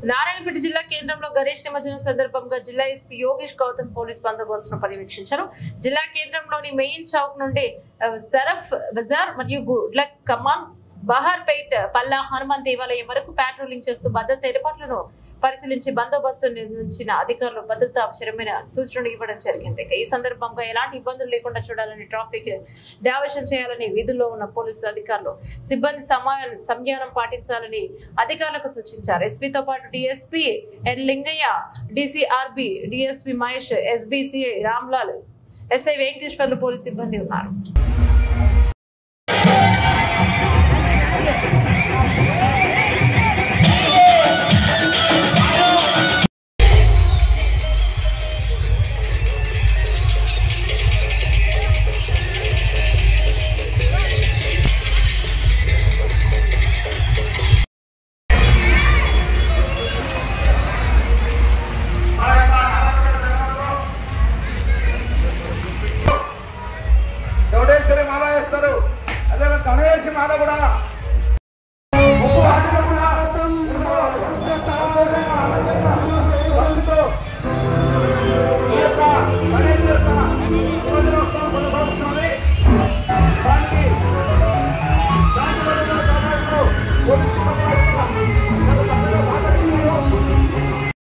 నారాయణపేట జిల్లా కేంద్రంలో గణేష్ నిమజ్జనం సందర్భంగా జిల్లా ఎస్పీ యోగేష్ గౌతమ్ పోలీస్ బందోబస్తును పర్యవేక్షించారు. జిల్లా కేంద్రంలోని మెయిన్ చౌక్ నుండి సరఫ్ బజార్ మరియు గుడ్లక్ కమాన్ బహార్పేట్ పల్లా హనుమాన్ దేవాలయం వరకు పాట్రోలింగ్ చేస్తూ భద్రత ఏర్పాట్లను పరిశీలించి బందోబస్తు నిర్వహించిన అధికారులు భద్రతా అవసరమైన సూచనలు ఇవ్వడం జరిగింది. ఈ సందర్భంగా ఎలాంటి ఇబ్బందులు లేకుండా చూడాలని, ట్రాఫిక్ డైవర్షన్ చేయాలని విధుల్లో ఉన్న పోలీసు అధికారులు సిబ్బంది సంయమనం పాటించాలని అధికారులకు సూచించారు. ఎస్పీతో పాటు DSP N Lingaiah, DCRB DSP Mahesh, SBCI Ramlal, SI Venkateswarlu police సిబ్బంది ఉన్నారు. మాల వేస్తారు, అదే గణేష్ మాల కూడా